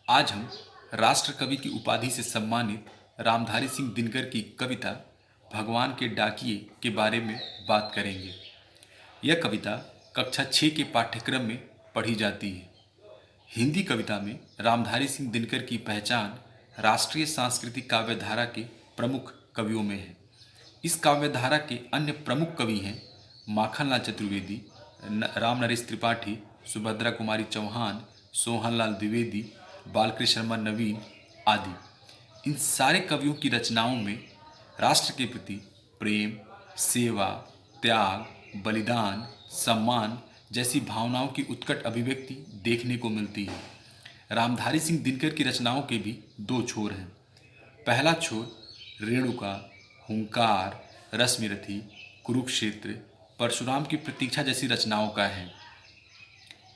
आज हम राष्ट्र कवि की उपाधि से सम्मानित रामधारी सिंह दिनकर की कविता भगवान के डाकिए के बारे में बात करेंगे। यह कविता कक्षा 6 के पाठ्यक्रम में पढ़ी जाती है। हिंदी कविता में रामधारी सिंह दिनकर की पहचान राष्ट्रीय सांस्कृतिक काव्यधारा के प्रमुख कवियों में है। इस काव्यधारा के अन्य प्रमुख कवि हैं माखनलाल चतुर्वेदी, राम नरेश त्रिपाठी, सुभद्रा कुमारी चौहान, सोहनलाल द्विवेदी, बालकृष्ण शर्मा नवीन आदि। इन सारे कवियों की रचनाओं में राष्ट्र के प्रति प्रेम, सेवा, त्याग, बलिदान, सम्मान जैसी भावनाओं की उत्कट अभिव्यक्ति देखने को मिलती है। रामधारी सिंह दिनकर की रचनाओं के भी दो छोर हैं। पहला छोर रेणुका, हुंकार, रश्मिरथी, कुरुक्षेत्र, परशुराम की प्रतीक्षा जैसी रचनाओं का है।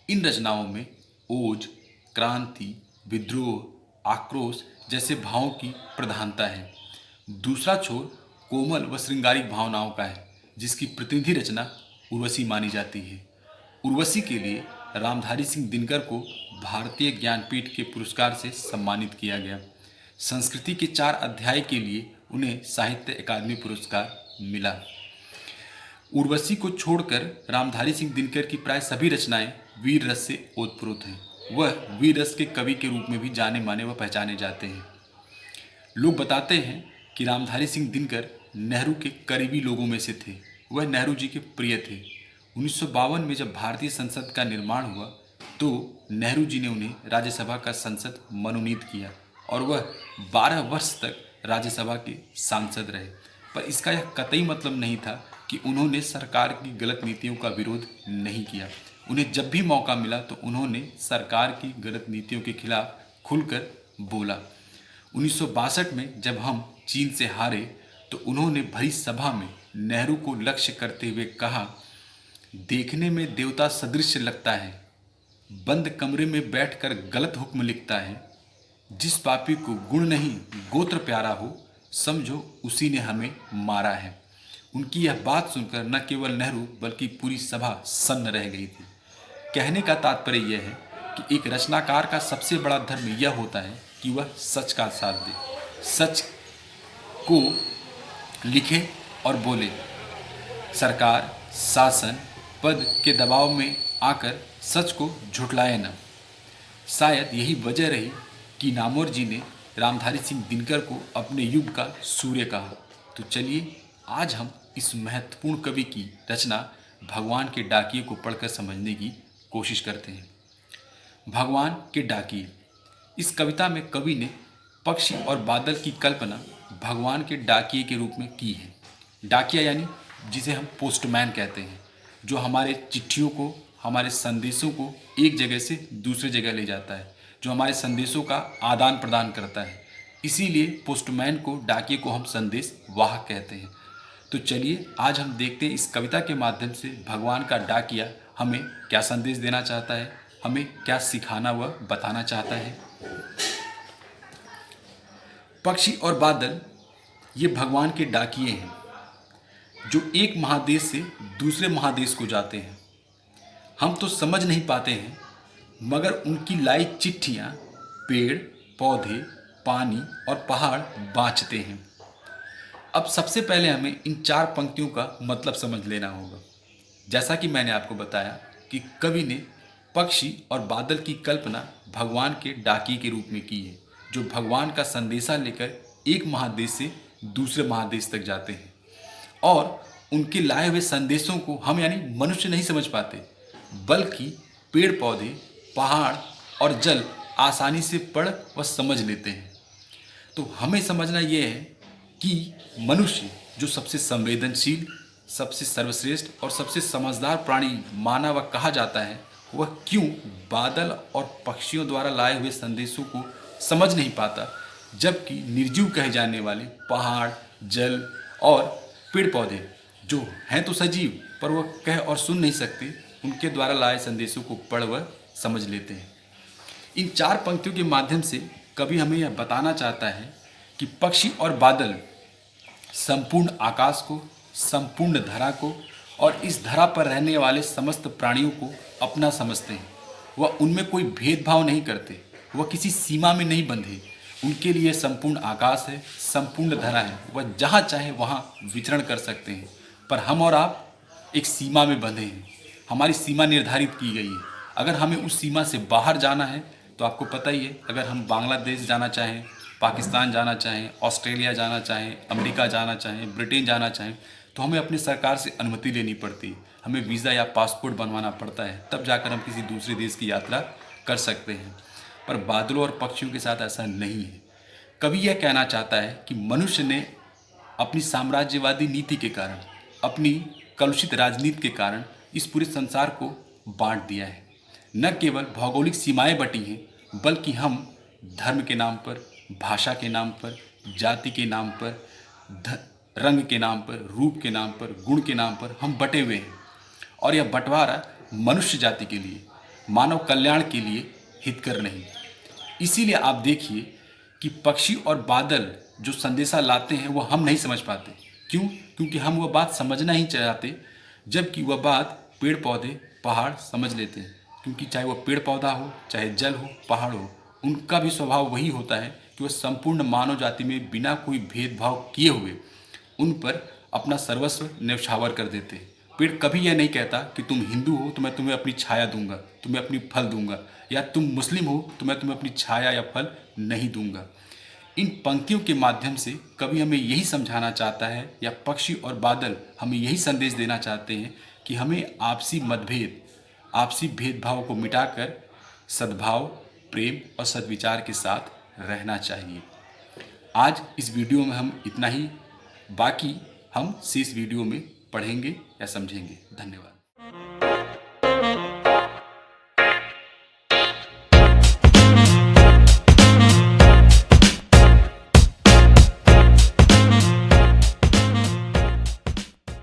इन रचनाओं में ओज, क्रांति, विद्रोह, आक्रोश जैसे भावों की प्रधानता है। दूसरा छोर कोमल व श्रृंगारिक भावनाओं का है, जिसकी प्रतिनिधि रचना उर्वशी मानी जाती है। उर्वशी के लिए रामधारी सिंह दिनकर को भारतीय ज्ञानपीठ के पुरस्कार से सम्मानित किया गया। संस्कृति के 4 अध्याय के लिए उन्हें साहित्य अकादमी पुरस्कार मिला। उर्वशी को छोड़कर रामधारी सिंह दिनकर की प्राय सभी रचनाएं वीर रस से ओतप्रोत हैं। वह वीर रस के कवि के रूप में भी जाने माने व पहचाने जाते हैं। लोग बताते हैं कि रामधारी सिंह दिनकर नेहरू के करीबी लोगों में से थे। वह नेहरू जी के प्रिय थे। 1952 में जब भारतीय संसद का निर्माण हुआ तो नेहरू जी ने उन्हें राज्यसभा का सांसद मनोनीत किया और वह 12 वर्ष तक राज्यसभा के सांसद रहे। पर इसका यह कतई मतलब नहीं था कि उन्होंने सरकार की गलत नीतियों का विरोध नहीं किया। उन्हें जब भी मौका मिला तो उन्होंने सरकार की गलत नीतियों के खिलाफ खुलकर बोला। 1962 में जब हम चीन से हारे तो उन्होंने भरी सभा में नेहरू को लक्ष्य करते हुए कहा, देखने में देवता सदृश लगता है, बंद कमरे में बैठकर गलत हुक्म लिखता है। जिस पापी को गुण नहीं गोत्र प्यारा हो, समझो उसी ने हमें मारा है। उनकी यह बात सुनकर न केवल नेहरू बल्कि पूरी सभा सन्न रह गई थी। कहने का तात्पर्य यह है कि एक रचनाकार का सबसे बड़ा धर्म यह होता है कि वह सच का साथ दे, सच को लिखे और बोले। सरकार, शासन, पद के दबाव में आकर सच को झुठलाए न। शायद यही वजह रही कि नामवर जी ने रामधारी सिंह दिनकर को अपने युग का सूर्य कहा। तो चलिए आज हम इस महत्वपूर्ण कवि की रचना भगवान के डाकिए को पढ़कर समझने की कोशिश करते हैं। भगवान के डाकिए। इस कविता में कवि ने पक्षी और बादल की कल्पना भगवान के डाकिए के रूप में की है। डाकिया यानी जिसे हम पोस्टमैन कहते हैं, जो हमारे चिट्ठियों को, हमारे संदेशों को एक जगह से दूसरे जगह ले जाता है, जो हमारे संदेशों का आदान प्रदान करता है। इसीलिए पोस्टमैन को, डाकिए को हम संदेश वाहक कहते हैं। तो चलिए आज हम देखते हैं इस कविता के माध्यम से भगवान का डाकिया हमें क्या संदेश देना चाहता है, हमें क्या सिखाना व बताना चाहता है। पक्षी और बादल ये भगवान के डाकिए हैं जो एक महादेश से दूसरे महादेश को जाते हैं। हम तो समझ नहीं पाते हैं, मगर उनकी लाई चिट्ठियाँ पेड़, पौधे, पानी और पहाड़ बाँचते हैं। अब सबसे पहले हमें इन 4 पंक्तियों का मतलब समझ लेना होगा। जैसा कि मैंने आपको बताया कि कवि ने पक्षी और बादल की कल्पना भगवान के डाकिए के रूप में की है, जो भगवान का संदेशा लेकर एक महादेश से दूसरे महादेश तक जाते हैं और उनके लाए हुए संदेशों को हम यानी मनुष्य नहीं समझ पाते, बल्कि पेड़ पौधे, पहाड़ और जल आसानी से पढ़ व समझ लेते हैं। तो हमें समझना यह है कि मनुष्य जो सबसे संवेदनशील, सबसे सर्वश्रेष्ठ और सबसे समझदार प्राणी माना व कहा जाता है, वह क्यों बादल और पक्षियों द्वारा लाए हुए संदेशों को समझ नहीं पाता, जबकि निर्जीव कहे जाने वाले पहाड़, जल और पेड़ पौधे जो हैं तो सजीव पर वह कह और सुन नहीं सकते, उनके द्वारा लाए संदेशों को पढ़ व समझ लेते हैं। इन 4 पंक्तियों के माध्यम से कवि हमें यह बताना चाहता है कि पक्षी और बादल संपूर्ण आकाश को, संपूर्ण धरा को और इस धरा पर रहने वाले समस्त प्राणियों को अपना समझते हैं। वह उनमें कोई भेदभाव नहीं करते। वह किसी सीमा में नहीं बंधे। उनके लिए संपूर्ण आकाश है, संपूर्ण धरा है, वह जहाँ चाहे वहाँ विचरण कर सकते हैं। पर हम और आप एक सीमा में बंधे हैं, हमारी सीमा निर्धारित की गई है। अगर हमें उस सीमा से बाहर जाना है तो आपको पता ही है, अगर हम बांग्लादेश जाना चाहें, पाकिस्तान जाना चाहें, ऑस्ट्रेलिया जाना चाहें, अमेरिका जाना चाहें, ब्रिटेन जाना चाहें, तो हमें अपनी सरकार से अनुमति लेनी पड़ती है। हमें वीज़ा या पासपोर्ट बनवाना पड़ता है, तब जाकर हम किसी दूसरे देश की यात्रा कर सकते हैं। पर बादलों और पक्षियों के साथ ऐसा नहीं है। कवि यह कहना चाहता है कि मनुष्य ने अपनी साम्राज्यवादी नीति के कारण, अपनी कलुषित राजनीति के कारण इस पूरे संसार को बांट दिया है। न केवल भौगोलिक सीमाएं बटी हैं, बल्कि हम धर्म के नाम पर, भाषा के नाम पर, जाति के नाम पर, रंग के नाम पर, रूप के नाम पर, गुण के नाम पर हम बटे हुए हैं। और यह बंटवारा मनुष्य जाति के लिए, मानव कल्याण के लिए हितकर नहीं। इसीलिए आप देखिए कि पक्षी और बादल जो संदेशा लाते हैं वो हम नहीं समझ पाते। क्यों? क्योंकि हम वह बात समझना ही चाहते, जबकि वह बात पेड़ पौधे पहाड़ समझ लेते हैं। क्योंकि चाहे वह पेड़ पौधा हो, चाहे जल हो, पहाड़ हो, उनका भी स्वभाव वही होता है कि वह संपूर्ण मानव जाति में बिना कोई भेदभाव किए हुए उन पर अपना सर्वस्व न्यौछावर कर देते हैं। पेड़ कभी यह नहीं कहता कि तुम हिंदू हो तो मैं तुम्हें अपनी छाया दूंगा, तुम्हें अपनी फल दूंगा, या तुम मुस्लिम हो तो मैं तुम्हें अपनी छाया या फल नहीं दूंगा। इन पंक्तियों के माध्यम से कवि हमें यही समझाना चाहता है, या पक्षी और बादल हमें यही संदेश देना चाहते हैं कि हमें आपसी मतभेद, आपसी भेदभाव को मिटाकर सद्भाव, प्रेम और सद्विचार के साथ रहना चाहिए। आज इस वीडियो में हम इतना ही, बाकी हम शेष वीडियो में पढ़ेंगे या समझेंगे। धन्यवाद।